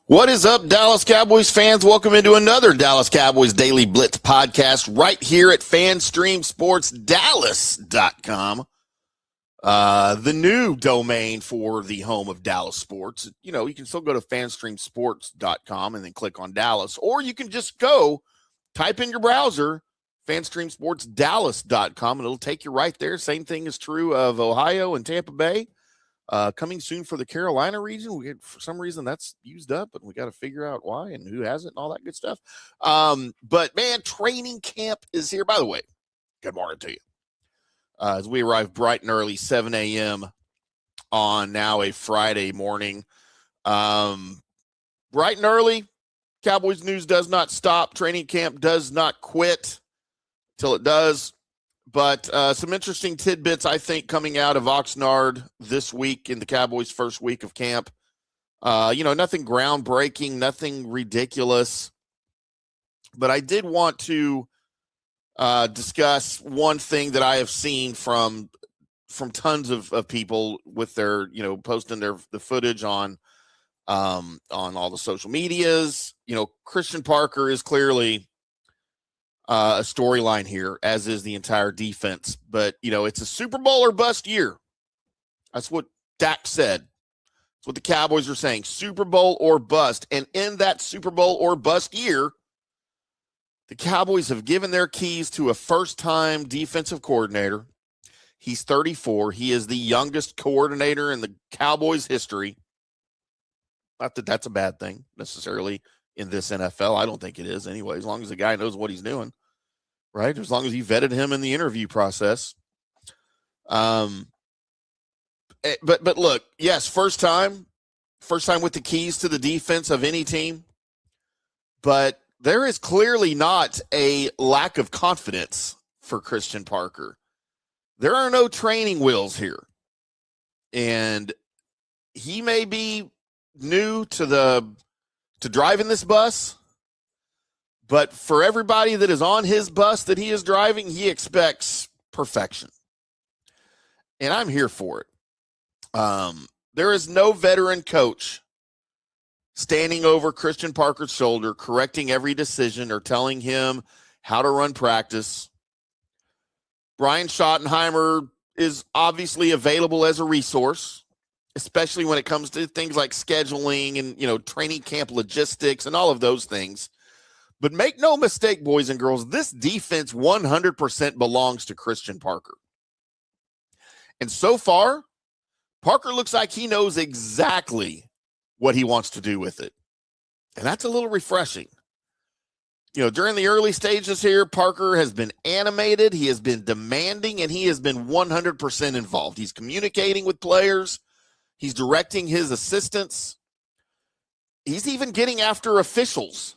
What is up, Dallas Cowboys fans? Welcome into another Dallas Cowboys Daily Blitz podcast right here at FanstreamSportsDallas.com. The new domain for the home of Dallas sports. You know, you can still go to FanstreamSports.com and then click on Dallas, or you can just go type in your browser, FanstreamSportsDallas.com, and it'll take you right there. Same thing is true of Ohio and Tampa Bay. Coming soon for the Carolina region. For some reason that's used up, and we got to figure out why and who hasn't and all that good stuff. But man, training camp is here. By the way, good morning to you. As we arrive bright and early, 7 a.m. on now a Friday morning. Bright and early, Cowboys news does not stop. Training camp does not quit till it does. But some interesting tidbits, I think, coming out of Oxnard this week in the Cowboys' first week of camp. Nothing groundbreaking, nothing ridiculous. But I did want to discuss one thing that I have seen from tons of people with their, posting the footage on all the social medias. Christian Parker is clearly a storyline here, as is the entire defense. But, it's a Super Bowl or bust year. That's what Dak said. That's what the Cowboys are saying, Super Bowl or bust. And in that Super Bowl or bust year, the Cowboys have given their keys to a first-time defensive coordinator. He's 34. He is the youngest coordinator in the Cowboys' history. Not that that's a bad thing necessarily in this NFL. I don't think it is anyway, as long as the guy knows what he's doing, right? As long as you vetted him in the interview process. But look, yes, first time with the keys to the defense of any team, but there is clearly not a lack of confidence for Christian Parker. There are no training wheels here, and he may be new to driving this bus, but for everybody that is on his bus that he is driving, he expects perfection. And I'm here for it. There is no veteran coach standing over Christian Parker's shoulder, correcting every decision or telling him how to run practice. Brian Schottenheimer is obviously available as a resource, especially when it comes to things like scheduling and, training camp logistics and all of those things. But make no mistake, boys and girls, this defense 100% belongs to Christian Parker. And so far, Parker looks like he knows exactly what he wants to do with it. And that's a little refreshing. During the early stages here, Parker has been animated, he has been demanding, and he has been 100% involved. He's communicating with players. He's directing his assistants. He's even getting after officials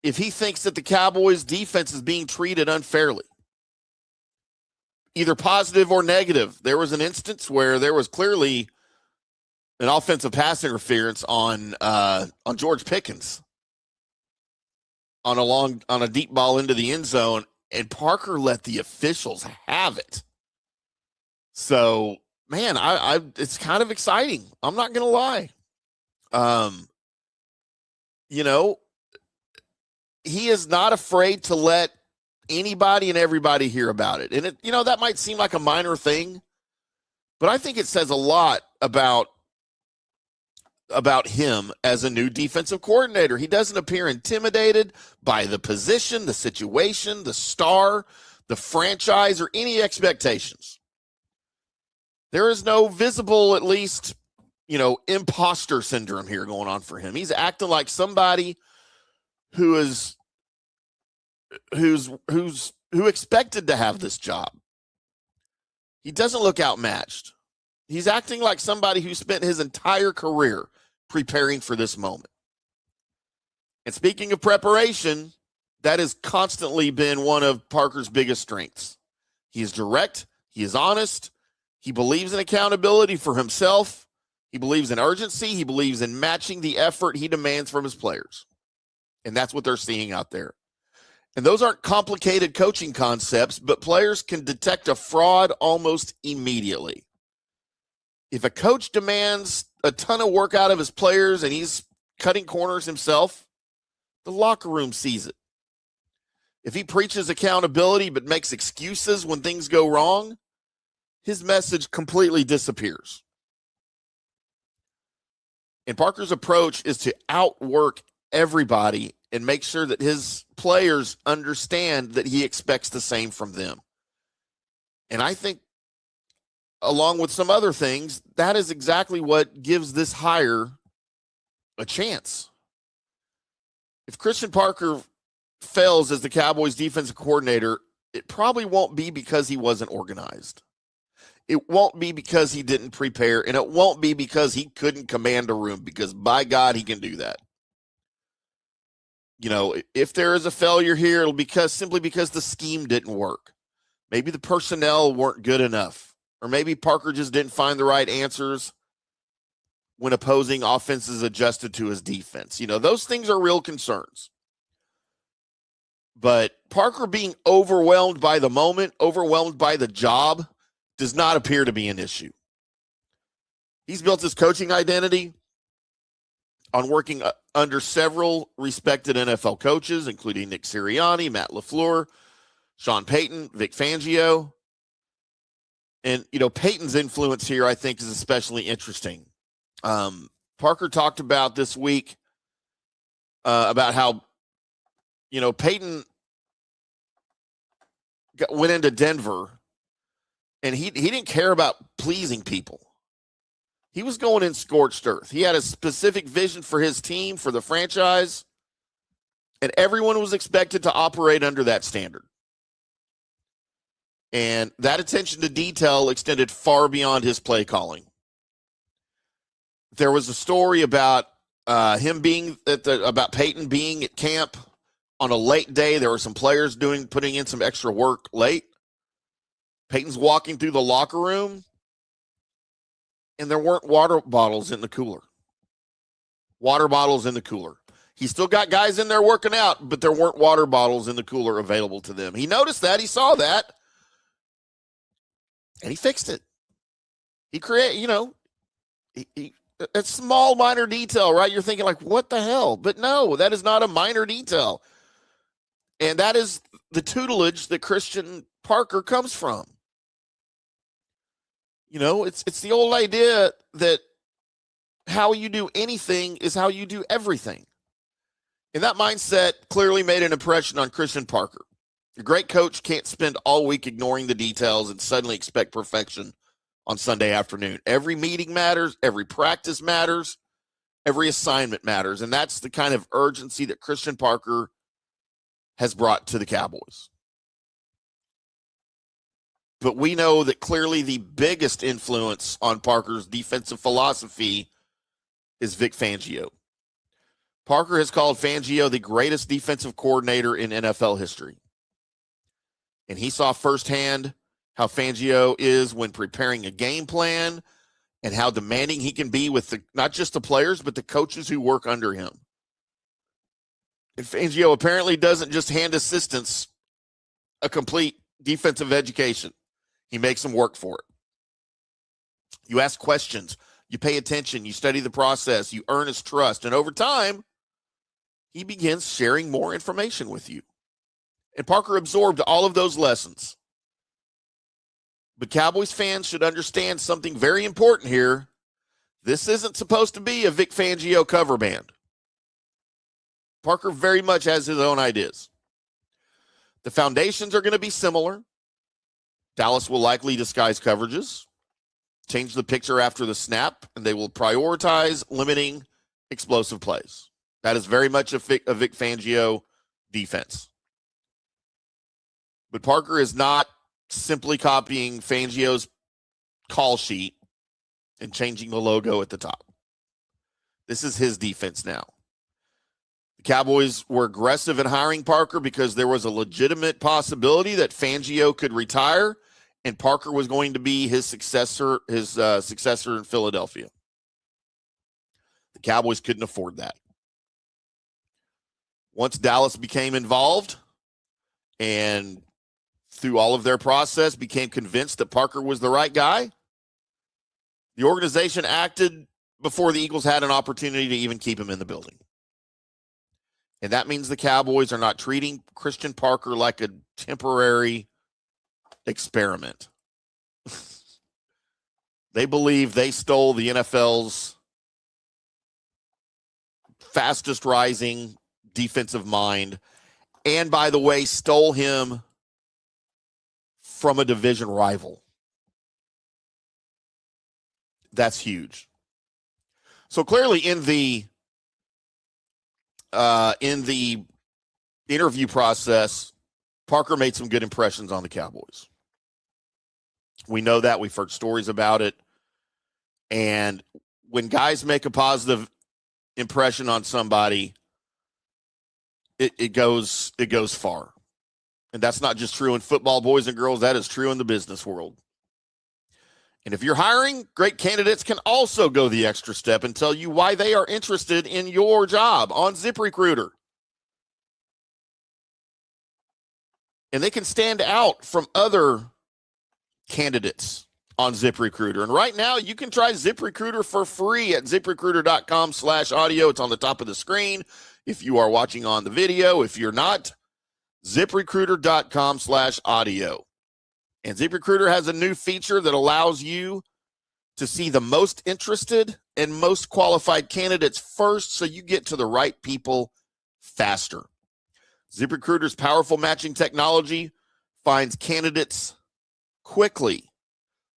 if he thinks that the Cowboys' defense is being treated unfairly, either positive or negative. There was an instance where there was clearly an offensive pass interference on George Pickens on a deep ball into the end zone, and Parker let the officials have it. So, man, it's kind of exciting. I'm not going to lie. He is not afraid to let anybody and everybody hear about it. And that might seem like a minor thing, but I think it says a lot about him as a new defensive coordinator. He doesn't appear intimidated by the position, the situation, the star, the franchise, or any expectations. There is no visible, at least, imposter syndrome here going on for him. He's acting like somebody who expected to have this job. He doesn't look outmatched. He's acting like somebody who spent his entire career preparing for this moment. And speaking of preparation, that has constantly been one of Parker's biggest strengths. He is direct. He is honest. He believes in accountability for himself. He believes in urgency. He believes in matching the effort he demands from his players. And that's what they're seeing out there. And those aren't complicated coaching concepts, but players can detect a fraud almost immediately. If a coach demands a ton of work out of his players and he's cutting corners himself, the locker room sees it. If he preaches accountability but makes excuses when things go wrong, his message completely disappears. And Parker's approach is to outwork everybody and make sure that his players understand that he expects the same from them. And I think, along with some other things, that is exactly what gives this hire a chance. If Christian Parker fails as the Cowboys defensive coordinator, it probably won't be because he wasn't organized. It won't be because he didn't prepare, and it won't be because he couldn't command a room, because by God, he can do that. You know, if there is a failure here, it'll be simply because the scheme didn't work. Maybe the personnel weren't good enough, or maybe Parker just didn't find the right answers when opposing offenses adjusted to his defense. You know, those things are real concerns. But Parker being overwhelmed by the moment, overwhelmed by the job, does not appear to be an issue. He's built his coaching identity on working under several respected NFL coaches, including Nick Sirianni, Matt LaFleur, Sean Payton, Vic Fangio. And, you know, Payton's influence here, I think, is especially interesting. Parker talked about this week about how, you know, Payton went into Denver and he didn't care about pleasing people. He was going in scorched earth. He had a specific vision for his team, for the franchise, and everyone was expected to operate under that standard. And that attention to detail extended far beyond his play calling. There was a story about him being about Payton being at camp on a late day. There were some players putting in some extra work late. Payton's walking through the locker room, and there weren't water bottles in the cooler. Water bottles in the cooler. He still got guys in there working out, but there weren't water bottles in the cooler available to them. He noticed that. He saw that. And he fixed it. He created, you know, a small minor detail, right? You're thinking like, what the hell? But no, that is not a minor detail. And that is the tutelage that Christian Parker comes from. You know, it's the old idea that how you do anything is how you do everything. And that mindset clearly made an impression on Christian Parker. A great coach can't spend all week ignoring the details and suddenly expect perfection on Sunday afternoon. Every meeting matters. Every practice matters. Every assignment matters. And that's the kind of urgency that Christian Parker has brought to the Cowboys. But we know that clearly the biggest influence on Parker's defensive philosophy is Vic Fangio. Parker has called Fangio the greatest defensive coordinator in NFL history. And he saw firsthand how Fangio is when preparing a game plan and how demanding he can be with not just the players, but the coaches who work under him. And Fangio apparently doesn't just hand assistants a complete defensive education. He makes them work for it. You ask questions, you pay attention, you study the process, you earn his trust, and over time, he begins sharing more information with you. And Parker absorbed all of those lessons. But Cowboys fans should understand something very important here. This isn't supposed to be a Vic Fangio cover band. Parker very much has his own ideas. The foundations are going to be similar. Dallas will likely disguise coverages, change the picture after the snap, and they will prioritize limiting explosive plays. That is very much a Vic Fangio defense. But Parker is not simply copying Fangio's call sheet and changing the logo at the top. This is his defense now. The Cowboys were aggressive in hiring Parker because there was a legitimate possibility that Fangio could retire and Parker was going to be his successor in Philadelphia. The Cowboys couldn't afford that. Once Dallas became involved and through all of their process became convinced that Parker was the right guy, the organization acted before the Eagles had an opportunity to even keep him in the building. And that means the Cowboys are not treating Christian Parker like a temporary experiment. They believe they stole the NFL's fastest rising defensive mind, and by the way, stole him from a division rival. That's huge. So clearly in the interview process, Parker made some good impressions on the Cowboys. We know that. We've heard stories about it. And when guys make a positive impression on somebody, it goes far. And that's not just true in football, boys and girls. That is true in the business world. And if you're hiring, great candidates can also go the extra step and tell you why they are interested in your job on ZipRecruiter. And they can stand out from other candidates on ZipRecruiter. And right now, you can try ZipRecruiter for free at ZipRecruiter.com/audio. It's on the top of the screen if you are watching on the video. If you're not, ZipRecruiter.com/audio. And ZipRecruiter has a new feature that allows you to see the most interested and most qualified candidates first, so you get to the right people faster. ZipRecruiter's powerful matching technology finds candidates quickly,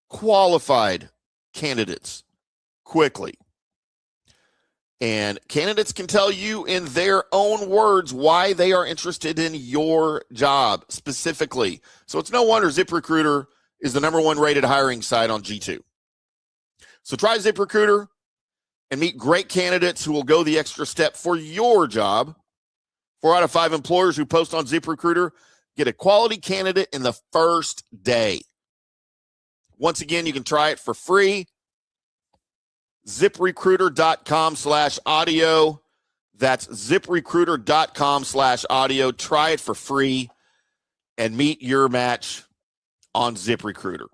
qualified candidates quickly. And candidates can tell you in their own words why they are interested in your job specifically. So it's no wonder ZipRecruiter is the #1 rated hiring site on G2. So try ZipRecruiter and meet great candidates who will go the extra step for your job. 4 out of 5 employers who post on ZipRecruiter get a quality candidate in the first day. Once again, you can try it for free. ZipRecruiter.com/audio. That's ZipRecruiter.com/audio. Try it for free and meet your match on ZipRecruiter.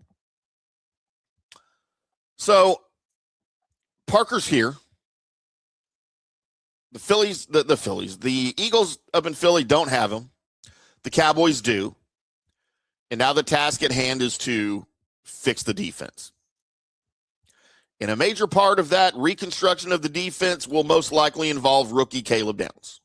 So Parker's here. The Eagles up in Philly don't have him. The Cowboys do. And now the task at hand is to fix the defense. And a major part of that reconstruction of the defense will most likely involve rookie Caleb Downs.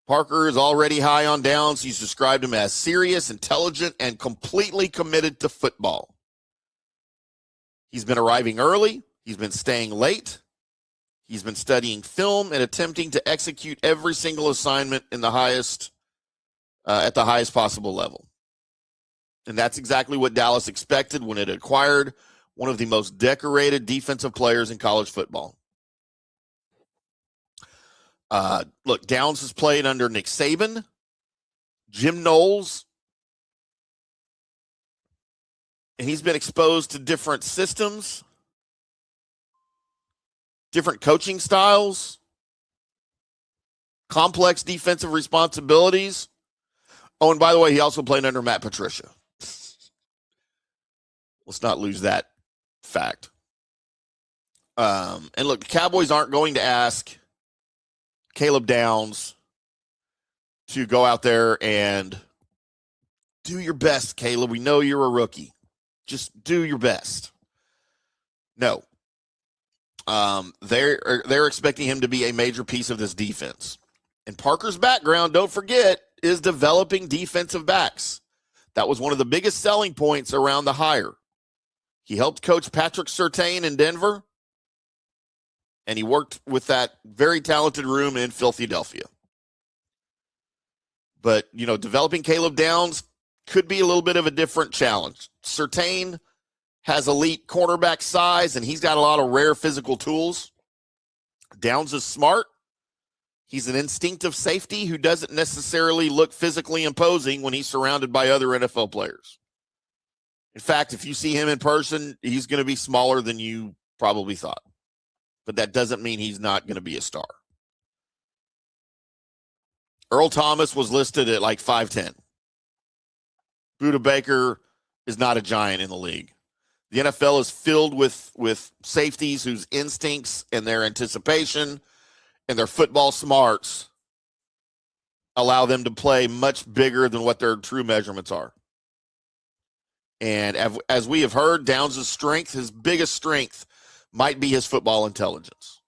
Parker is already high on Downs. He's described him as serious, intelligent, and completely committed to football. He's been arriving early. He's been staying late. He's been studying film and attempting to execute every single assignment in the highest, at the highest possible level. And that's exactly what Dallas expected when it acquired one of the most decorated defensive players in college football. Look, Downs has played under Nick Saban, Jim Knowles, and he's been exposed to different systems, different coaching styles, complex defensive responsibilities. Oh, and by the way, he also played under Matt Patricia. Let's not lose that fact. And look, the Cowboys aren't going to ask Caleb Downs to go out there and do your best, Caleb. We know you're a rookie. Just do your best. No. They're expecting him to be a major piece of this defense. And Parker's background, don't forget, is developing defensive backs. That was one of the biggest selling points around the hire. He helped coach Patrick Surtain in Denver, and he worked with that very talented room in Philadelphia. But, you know, developing Caleb Downs could be a little bit of a different challenge. Surtain has elite cornerback size, and he's got a lot of rare physical tools. Downs is smart. He's an instinctive safety who doesn't necessarily look physically imposing when he's surrounded by other NFL players. In fact, if you see him in person, he's going to be smaller than you probably thought. But that doesn't mean he's not going to be a star. Earl Thomas was listed at like 5'10". Budda Baker is not a giant in the league. The NFL is filled with safeties whose instincts and their anticipation and their football smarts allow them to play much bigger than what their true measurements are. And as we have heard, Downs' strength, his biggest strength, might be his football intelligence.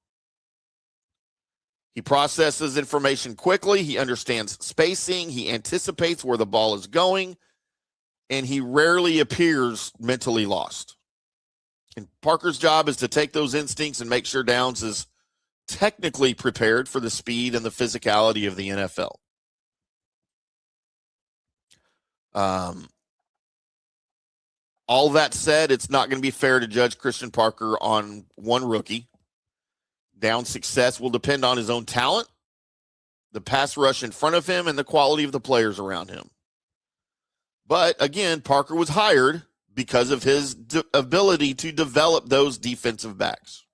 He processes information quickly. He understands spacing. He anticipates where the ball is going. And he rarely appears mentally lost. And Parker's job is to take those instincts and make sure Downs is technically prepared for the speed and the physicality of the NFL. All that said, it's not going to be fair to judge Christian Parker on one rookie. Downs' success will depend on his own talent, the pass rush in front of him, and the quality of the players around him. But again, Parker was hired because of his ability to develop those defensive backs.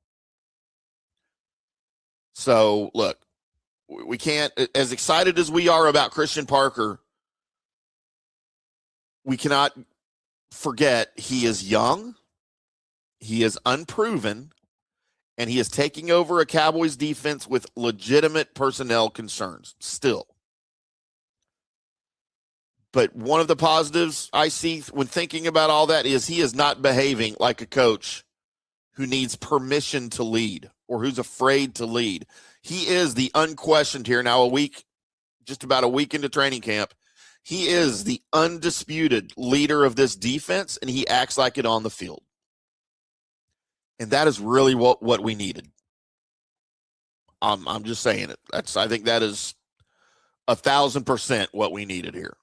So, look, we can't, as excited as we are about Christian Parker, we cannot forget he is young, he is unproven, and he is taking over a Cowboys defense with legitimate personnel concerns still. But one of the positives I see when thinking about all that is he is not behaving like a coach who needs permission to lead or who's afraid to lead. He is the unquestioned here now just about a week into training camp. He is the undisputed leader of this defense, and he acts like it on the field. And that is really what we needed. I'm just saying it. I think that is 1,000% what we needed here.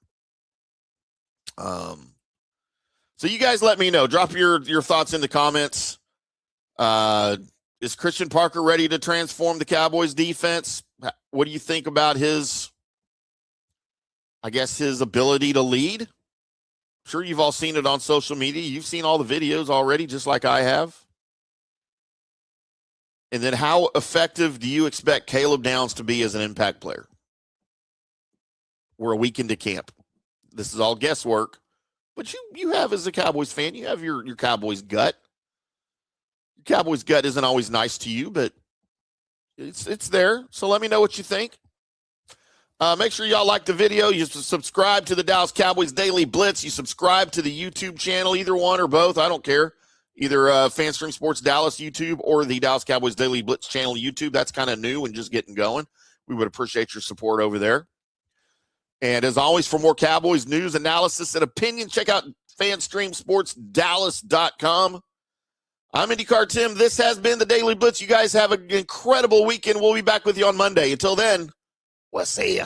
So you guys let me know. Drop your thoughts in the comments. Is Christian Parker ready to transform the Cowboys defense? What do you think about his ability to lead? I'm sure you've all seen it on social media. You've seen all the videos already, just like I have. And then how effective do you expect Caleb Downs to be as an impact player? We're a week into camp. This is all guesswork. But you have, as a Cowboys fan, you have your Cowboys gut. Your Cowboys gut isn't always nice to you, but it's there. So let me know what you think. Make sure y'all like the video. You subscribe to the Dallas Cowboys Daily Blitz. You subscribe to the YouTube channel, either one or both. I don't care. Either FanStream Sports Dallas YouTube or the Dallas Cowboys Daily Blitz channel YouTube. That's kind of new and just getting going. We would appreciate your support over there. And as always, for more Cowboys news, analysis, and opinion, check out FanStreamSportsDallas.com. I'm IndyCarTim. This has been the Daily Blitz. You guys have an incredible weekend. We'll be back with you on Monday. Until then, we'll see you.